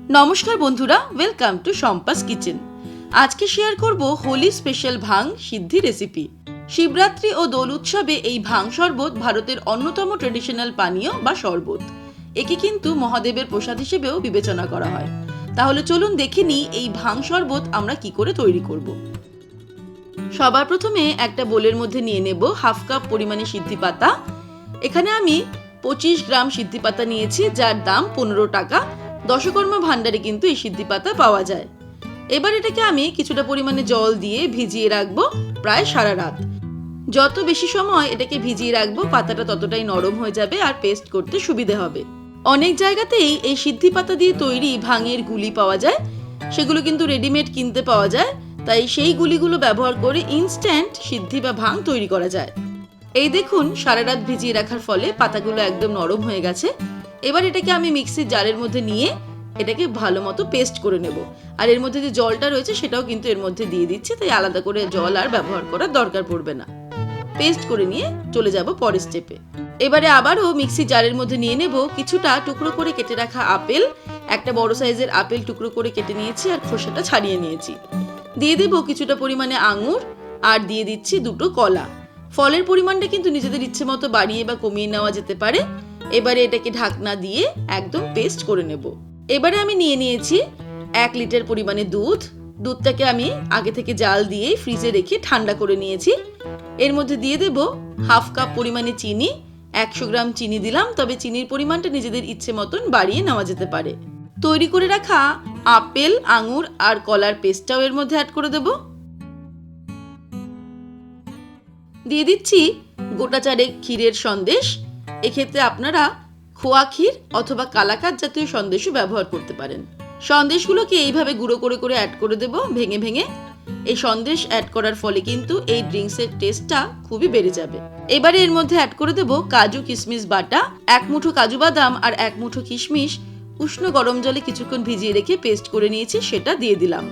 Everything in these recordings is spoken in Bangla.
নমস্কার বন্ধুরা, ওয়েলকাম টু শম্পাস কিচেন। আজকে শেয়ার করব হোলি স্পেশাল ভাং সিদ্ধি রেসিপি। শিবরাত্রি ও দোল উৎসবে এই ভাং শরবত ভারতের অন্যতম ট্রেডিশনাল পানীয় বা শরবত। একে কিন্তু মহাদেবের প্রসাদ হিসেবেও বিবেচনা করা হয়। তাহলে চলুন দেখে নিই এই ভাং শরবত আমরা কি করে তৈরি করব। সবার প্রথমে একটা বোলের মধ্যে নিয়ে নেব হাফ কাপ পরিমাণে সিদ্ধি পাতা। এখানে আমি 25 গ্রাম সিদ্ধি পাতা নিয়েছি, যার দাম 15 টাকা। দশকর্মা ভান্ডারে কিন্তু এই সিদ্ধি পাতা পাওয়া যায়। এবার এটাকে আমি কিছুটা পরিমাণে জল দিয়ে ভিজিয়ে রাখবো প্রায় সারা রাত। যত বেশি সময় এটাকে ভিজিয়ে রাখবো পাতাটা ততটাই নরম হয়ে যাবে আর পেস্ট করতে সুবিধে হবে। অনেক জায়গাতেই এই সিদ্ধি পাতা দিয়ে তৈরি ভাঙের গুলি পাওয়া যায়, সেগুলো কিন্তু রেডিমেড কিনতে পাওয়া যায়। তাই সেই গুলিগুলো ব্যবহার করে ইনস্ট্যান্ট সিদ্ধি বা ভাং তৈরি করা যায়। এই দেখুন, সারা রাত ভিজিয়ে রাখার ফলে পাতাগুলো একদম নরম হয়ে গেছে। এবার এটাকে আমি মিক্সির জারের মধ্যে নিয়ে এটাকে ভালো মতো পেস্ট করে নেব। আর এর মধ্যে যে জলটা রয়েছে সেটাও কিন্তু এর মধ্যে দিয়ে দিচ্ছি, তাই আলাদা করে জল আর ব্যবহার করার দরকার পড়বে না। পেস্ট করে নিয়ে চলে যাব পরের স্টেপে। এবারে আবারও মিক্সি জারের মধ্যে নিয়ে নেব কিছুটা টুকরো করে কেটে রাখা আপেল। একটা বড় সাইজের আপেল টুকরো করে কেটে নিয়েছি আর খোসাটা ছাড়িয়ে নিয়েছি। দিয়ে দেব কিছুটা পরিমাণে আঙুর আর দিয়ে দিচ্ছি দুটো কলা। ফলের পরিমাণটা কিন্তু নিজেদের ইচ্ছে মতো বাড়িয়ে বা কমিয়ে নেওয়া যেতে পারে। এবারে এটাকে ঢাকনা দিয়ে একদম পেস্ট করে নেব। এবারে আমি নিয়ে নিয়েছি 1 লিটার পরিমাণে দুধ। দুধটাকে আমি আগে থেকে জাল দিয়ে ফ্রিজে রেখে ঠান্ডা করে নিয়েছি। এর মধ্যে দিয়ে দেব হাফ কাপ পরিমাণে চিনি। 100 গ্রাম চিনি দিলাম, তবে চিনির পরিমাণটা নিজেদের ইচ্ছে মতন বাড়িয়ে নেওয়া যেতে পারে। তৈরি করে রাখা আপেল, আঙুর আর কলার পেস্টটাও এর মধ্যে অ্যাড করে দেব। দিয়ে দিচ্ছি গোটা চারেক ক্ষীরের সন্দেশ। এক্ষেত্রে আপনারা খোয়া ক্ষীর অথবা কালাকাঁদ জাতীয় সন্দেশও ব্যবহার করতে পারেন। সন্দেশগুলোকে এইভাবে গুঁড়ো করে করে অ্যাড করে দেব ভেঙে ভেঙে। এই সন্দেশ অ্যাড করার ফলে কিন্তু এই ড্রিঙ্কসের টেস্টটা খুবই বেড়ে যাবে। এবারে এর মধ্যে অ্যাড করে দেব কাজু কিশমিশ বাটা। 1 মুঠো কাজু বাদাম আর 1 মুঠো কিশমিশ উষ্ণ গরম জলে কিছুক্ষণ ভিজিয়ে রেখে পেস্ট করে নিয়েছি, সেটা দিয়ে দিলাম।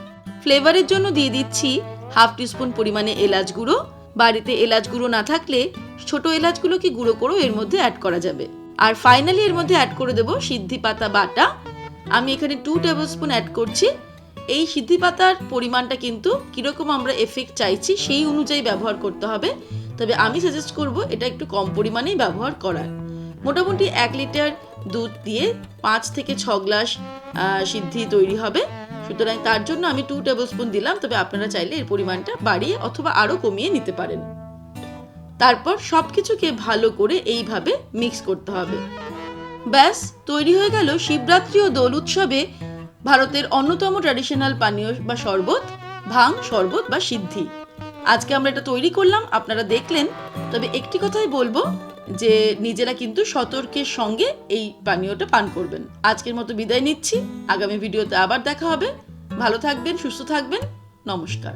ফ্লেভারের জন্য দিয়ে দিচ্ছি হাফ টিস্পুন পরিমাণে এলাচ গুঁড়ো। বাড়িতে এলাচ গুঁড়ো না থাকলে ছোট এলাচগুলোকে গুঁড়ো করেও এর মধ্যে অ্যাড করা যাবে। আর ফাইনালি এর মধ্যে অ্যাড করে দেব সিদ্ধি পাতা বাটা। আমি এখানে 2 টেবিলস্পুন অ্যাড করছি। এই সিদ্ধি পাতার পরিমাণটা কিন্তু কিরকম আমরা এফেক্ট চাইছি সেই অনুযায়ী ব্যবহার করতে হবে, তবে আমি সাজেস্ট করব এটা একটু কম পরিমাণেই ব্যবহার করার। মোটামুটি 1 লিটার দুধ দিয়ে 5 থেকে 6 গ্লাস সিদ্ধি তৈরি হবে, সুতরাং তার জন্য আমি 2 টেবিলস্পুন দিলাম, তবে আপনারা চাইলে এর পরিমাণটা বাড়িয়ে অথবা আরও কমিয়ে নিতে পারেন। তারপর সবকিছুকে ভালো করে এইভাবে মিক্স করতে হবে। ব্যাস তৈরি হয়ে গেল শিবরাত্রি ও দোল উৎসবে ভারতের অন্যতম ট্র্যাডিশনাল পানীয় বা শরবত, ভাং শরবত বা সিদ্ধি। আজকে আমরা এটা তৈরি করলাম, আপনারা দেখলেন। তবে একটি কথাই বলবো যে নিজেরা কিন্তু সতর্কের সঙ্গে এই পানীয়টা পান করবেন। আজকের মতো বিদায় নিচ্ছি, আগামী ভিডিওতে আবার দেখা হবে। ভালো থাকবেন, সুস্থ থাকবেন, নমস্কার।